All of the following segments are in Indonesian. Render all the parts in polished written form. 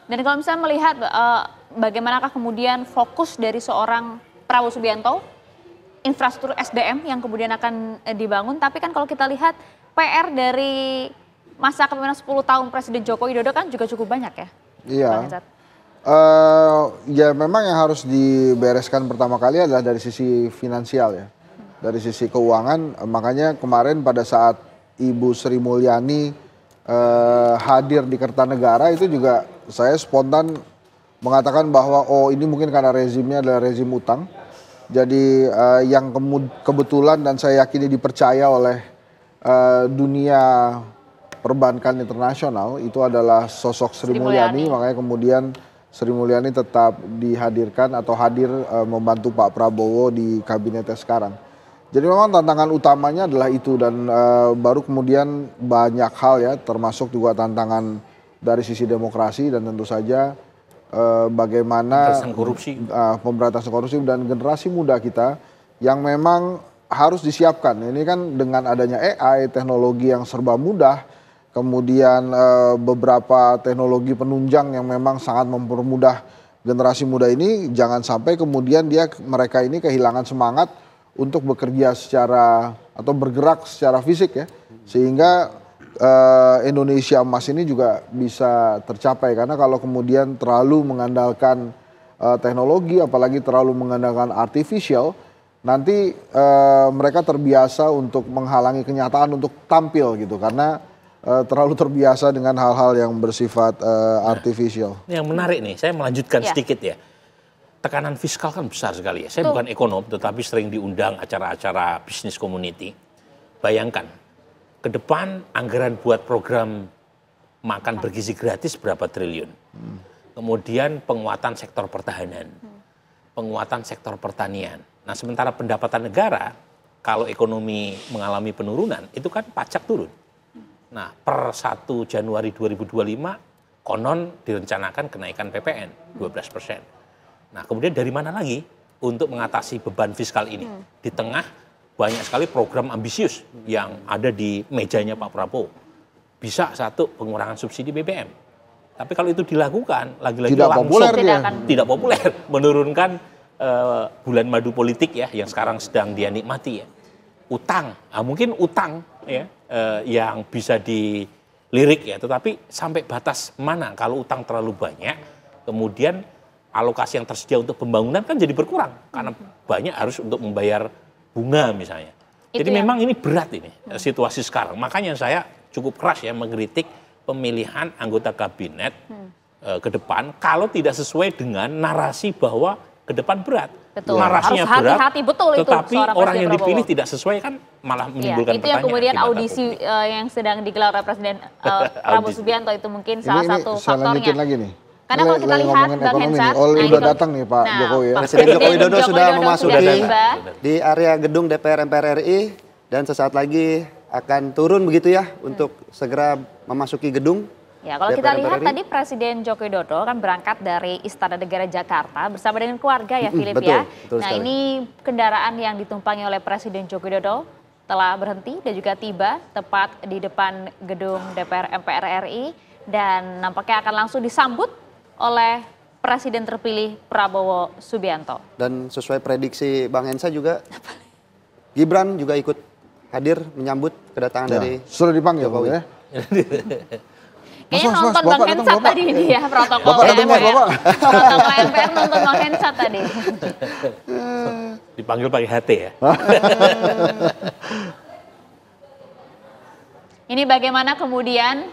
Dan kalau misalnya melihat bagaimanakah kemudian fokus dari seorang Prabowo Subianto, infrastruktur SDM yang kemudian akan dibangun, tapi kan kalau kita lihat PR dari masa kepemimpinan 10 tahun Presiden Joko Widodo kan juga cukup banyak ya? Iya. Ya memang yang harus dibereskan pertama kali adalah dari sisi finansial ya. Dari sisi keuangan, makanya kemarin pada saat Ibu Sri Mulyani hadir di Kertanegara itu juga saya spontan mengatakan bahwa oh ini mungkin karena rezimnya adalah rezim utang. Jadi yang kebetulan dan saya yakini dipercaya oleh dunia perbankan internasional itu adalah sosok Sri Mulyani. Makanya kemudian Sri Mulyani tetap dihadirkan atau hadir membantu Pak Prabowo di kabinetnya sekarang. Jadi memang tantangan utamanya adalah itu dan baru kemudian banyak hal ya termasuk juga tantangan dari sisi demokrasi dan tentu saja bagaimana pemberantasan korupsi dan generasi muda kita yang memang harus disiapkan. Ini kan dengan adanya AI, teknologi yang serba mudah, kemudian beberapa teknologi penunjang yang memang sangat mempermudah generasi muda ini, jangan sampai kemudian mereka ini kehilangan semangat untuk bekerja secara atau bergerak secara fisik ya, sehingga Indonesia Emas ini juga bisa tercapai. Karena kalau kemudian terlalu mengandalkan teknologi, apalagi terlalu mengandalkan artificial, nanti mereka terbiasa untuk menghalangi kenyataan untuk tampil gitu, karena terlalu terbiasa dengan hal-hal yang bersifat artificial. Yang menarik nih, saya melanjutkan sedikit ya. Tekanan fiskal kan besar sekali ya. Saya bukan ekonom, tetapi sering diundang acara-acara bisnis community. Bayangkan, ke depan anggaran buat program makan bergizi gratis berapa triliun. Kemudian penguatan sektor pertahanan, penguatan sektor pertanian. Nah sementara pendapatan negara, kalau ekonomi mengalami penurunan, itu kan pajak turun. Nah per 1 Januari 2025, konon direncanakan kenaikan PPN 12%. Nah kemudian dari mana lagi untuk mengatasi beban fiskal ini? Di tengah banyak sekali program ambisius yang ada di mejanya Pak Prabowo. Bisa satu, pengurangan subsidi BBM. Tapi kalau itu dilakukan, lagi-lagi tidak populer. Menurunkan bulan madu politik ya, yang sekarang sedang dia nikmati ya. Utang, mungkin utang ya, yang bisa dilirik ya. Tetapi sampai batas mana kalau utang terlalu banyak, kemudian alokasi yang tersedia untuk pembangunan kan jadi berkurang karena banyak harus untuk membayar bunga misalnya. Jadi memang ini berat ini situasi sekarang. Makanya saya cukup keras ya mengkritik pemilihan anggota kabinet ke depan kalau tidak sesuai dengan narasi bahwa ke depan berat. Betul. Narasinya harus berat, hati-hati betul itu. Tetapi orang yang dipilih tidak sesuai kan malah menimbulkan pertanyaan. Itu yang kemudian audisi yang sedang digelar oleh Presiden Prabowo Subianto itu mungkin salah satu faktornya. Lagi nih. Karena kalau kita lihat Bang Hensat, udah datang nih Pak Jokowi ya. Presiden Joko Widodo sudah memasuki di area gedung DPR MPR RI dan sesaat lagi akan turun begitu ya untuk segera memasuki gedung. Ya, kalau kita lihat tadi Presiden Joko Widodo kan berangkat dari Istana Negara Jakarta bersama dengan keluarga ya, Philip ya. Nah, ini kendaraan yang ditumpangi oleh Presiden Joko Widodo telah berhenti dan juga tiba tepat di depan gedung DPR MPR RI dan nampaknya akan langsung disambut oleh Presiden terpilih Prabowo Subianto. Dan sesuai prediksi Bang Hensa juga, Gibran juga ikut hadir menyambut kedatangan dari sudah dipanggil Jokowi ya. Kayaknya nonton Bang Hensat tadi ini ya, protokol MPR nonton Bang Hensat tadi. Dipanggil pakai HT ya. Ini bagaimana kemudian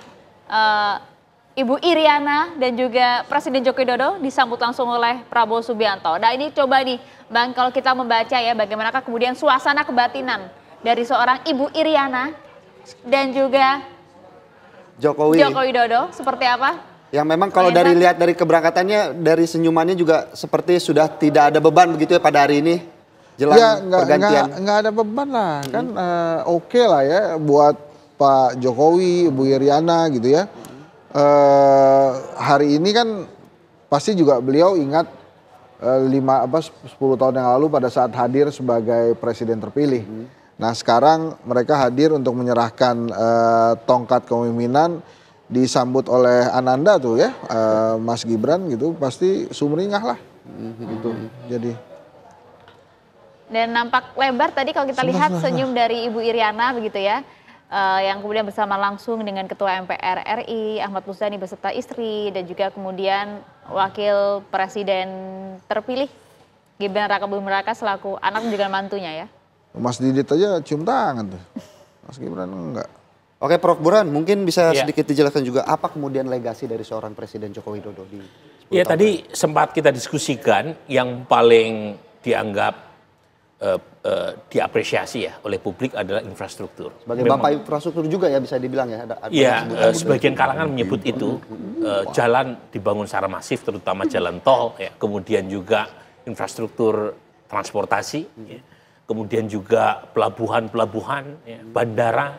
Ibu Iriana dan juga Presiden Joko Widodo disambut langsung oleh Prabowo Subianto. Nah ini coba nih Bang, kalau kita membaca ya bagaimanakah kemudian suasana kebatinan dari seorang Ibu Iriana dan juga Joko Widodo seperti apa? Yang memang kalau lihat dari keberangkatannya, dari senyumannya juga seperti sudah tidak ada beban begitu ya pada hari ini jelang pergantian. Nggak ada beban lah, kan oke lah ya buat Pak Jokowi, Ibu Iriana gitu ya. Hari ini kan pasti juga beliau ingat 10 tahun yang lalu pada saat hadir sebagai presiden terpilih. Nah sekarang mereka hadir untuk menyerahkan tongkat kepemimpinan disambut oleh Ananda tuh ya, Mas Gibran gitu, pasti sumringah lah. Gitu. Jadi. Dan nampak lebar tadi kalau kita lihat senyum dari Ibu Iriana begitu ya. Yang kemudian bersama langsung dengan Ketua MPR RI Ahmad Muzani beserta istri dan juga kemudian Wakil Presiden terpilih Gibran Rakabuming Raka selaku anak dan juga mantunya ya. Mas Didit aja cium tangan tuh. Mas Gibran enggak. Oke, Prof. Burhan, mungkin bisa sedikit dijelaskan juga apa kemudian legasi dari seorang Presiden Joko Widodo di 10 tahun tadi sempat kita diskusikan yang paling dianggap diapresiasi ya oleh publik adalah infrastruktur. Sebagai bapak infrastruktur juga ya bisa dibilang ya. Sebagian kalangan menyebut itu jalan dibangun secara masif, terutama jalan tol, ya. Kemudian juga infrastruktur transportasi, ya. Kemudian juga pelabuhan-pelabuhan, ya. Bandara,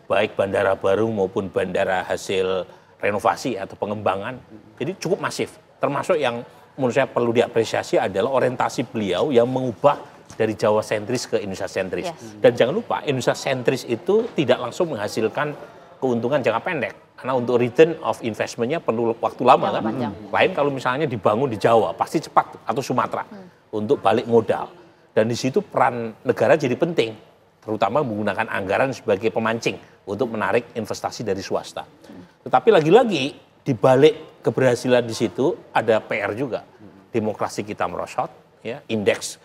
baik bandara baru maupun bandara hasil renovasi atau pengembangan. Jadi cukup masif. Termasuk yang menurut saya perlu diapresiasi adalah orientasi beliau yang mengubah dari Jawa sentris ke Indonesia sentris. Dan jangan lupa Indonesia sentris itu tidak langsung menghasilkan keuntungan jangka pendek. Karena untuk return of investment-nya perlu waktu lama kan. Lain kalau misalnya dibangun di Jawa, pasti cepat atau Sumatera untuk balik modal. Dan di situ peran negara jadi penting, terutama menggunakan anggaran sebagai pemancing untuk menarik investasi dari swasta. Tetapi lagi-lagi di balik keberhasilan di situ ada PR juga. Demokrasi kita merosot, ya, indeks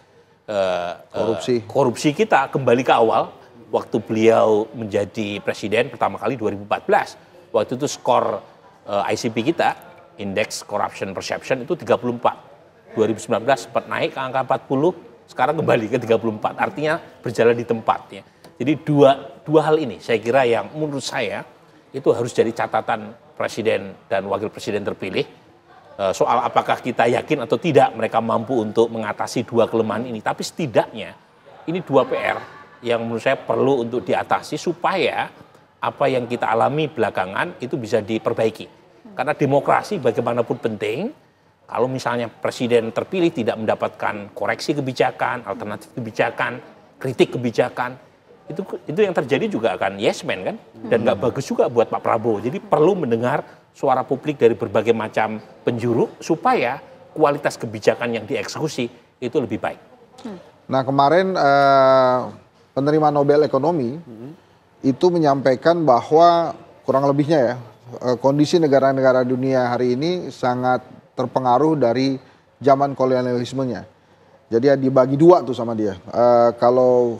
korupsi kita kembali ke awal waktu beliau menjadi presiden pertama kali 2014. Waktu itu skor ICP kita, Index Corruption Perception itu 34. 2019 sempat naik ke angka 40, sekarang kembali ke 34. Artinya berjalan di tempat ya. Jadi dua hal ini saya kira yang menurut saya itu harus jadi catatan presiden dan wakil presiden terpilih. Soal apakah kita yakin atau tidak mereka mampu untuk mengatasi dua kelemahan ini. Tapi setidaknya ini dua PR yang menurut saya perlu untuk diatasi supaya apa yang kita alami belakangan itu bisa diperbaiki. Karena demokrasi bagaimanapun penting, kalau misalnya presiden terpilih tidak mendapatkan koreksi kebijakan, alternatif kebijakan, kritik kebijakan, itu yang terjadi juga akan yes man kan. Dan nggak bagus juga buat Pak Prabowo. Jadi perlu mendengar suara publik dari berbagai macam penjuru supaya kualitas kebijakan yang dieksekusi itu lebih baik. Nah kemarin penerima Nobel Ekonomi itu menyampaikan bahwa kurang lebihnya ya kondisi negara-negara dunia hari ini sangat terpengaruh dari zaman kolonialismenya. Jadi ya dibagi dua tuh sama dia. Kalau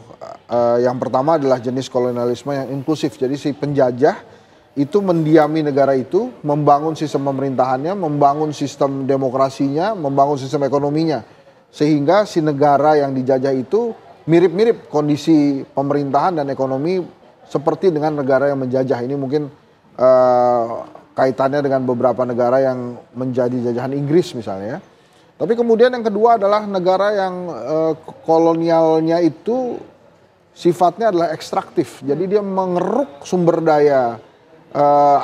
yang pertama adalah jenis kolonialisme yang inklusif. Jadi si penjajah itu mendiami negara itu, membangun sistem pemerintahannya, membangun sistem demokrasinya, membangun sistem ekonominya. Sehingga si negara yang dijajah itu mirip-mirip kondisi pemerintahan dan ekonomi seperti dengan negara yang menjajah. Ini mungkin kaitannya dengan beberapa negara yang menjadi jajahan Inggris misalnya. Tapi kemudian yang kedua adalah negara yang kolonialnya itu sifatnya adalah ekstraktif. Jadi dia mengeruk sumber daya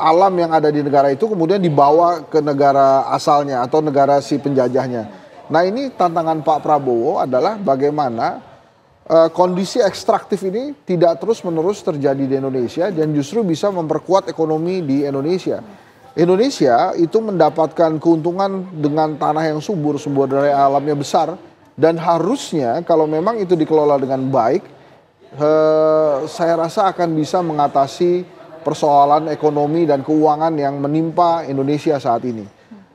alam yang ada di negara itu kemudian dibawa ke negara asalnya atau negara si penjajahnya. Nah ini tantangan Pak Prabowo adalah bagaimana kondisi ekstraktif ini tidak terus-menerus terjadi di Indonesia dan justru bisa memperkuat ekonomi di Indonesia. Indonesia itu mendapatkan keuntungan dengan tanah yang subur, sumber daya alamnya besar, dan harusnya kalau memang itu dikelola dengan baik, saya rasa akan bisa mengatasi persoalan ekonomi dan keuangan yang menimpa Indonesia saat ini.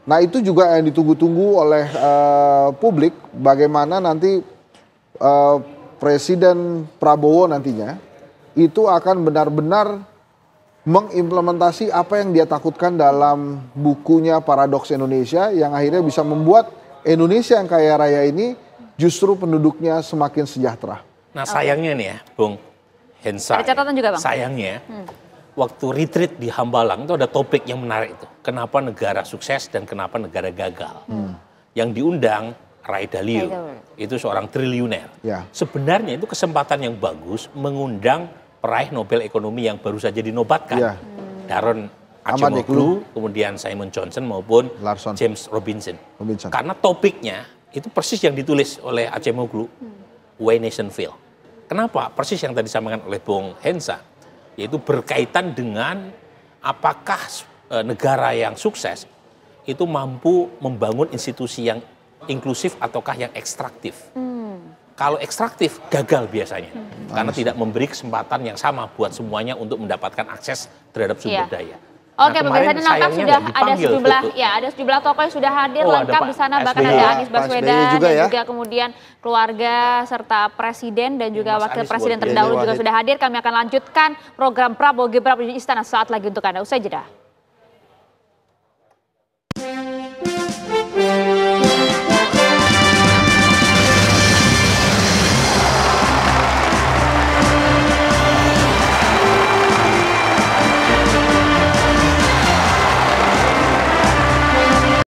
Nah itu juga yang ditunggu-tunggu oleh publik, bagaimana nanti Presiden Prabowo nantinya itu akan benar-benar mengimplementasi apa yang dia takutkan dalam bukunya Paradoks Indonesia yang akhirnya bisa membuat Indonesia yang kaya raya ini justru penduduknya semakin sejahtera. Nah sayangnya nih ya Bung Hensa, ada catatan juga Bang? Sayangnya waktu retreat di Hambalang itu ada topik yang menarik itu. Kenapa negara sukses dan kenapa negara gagal. Yang diundang Ray Dalio, itu seorang triliuner. Ya. Sebenarnya itu kesempatan yang bagus mengundang peraih Nobel Ekonomi yang baru saja dinobatkan. Ya. Daron Acemoglu, kemudian Simon Johnson maupun Larson. James Robinson. Karena topiknya itu persis yang ditulis oleh Acemoglu, Way Nation Feel. Kenapa? Persis yang tadi disampaikan oleh Bung Hensa, yaitu berkaitan dengan apakah negara yang sukses itu mampu membangun institusi yang inklusif ataukah yang ekstraktif. Kalau ekstraktif gagal biasanya karena tidak memberi kesempatan yang sama buat semuanya untuk mendapatkan akses terhadap sumber daya. Oke, pemirsa, ini nampak sudah ada sejumlah tokoh yang sudah hadir lengkap di sana, bahkan ada Anies Baswedan dan juga kemudian keluarga serta presiden dan juga wakil presiden terdahulu juga sudah hadir. Kami akan lanjutkan program Prabowo Gibran di Istana saat lagi untuk Anda. Usai jeda.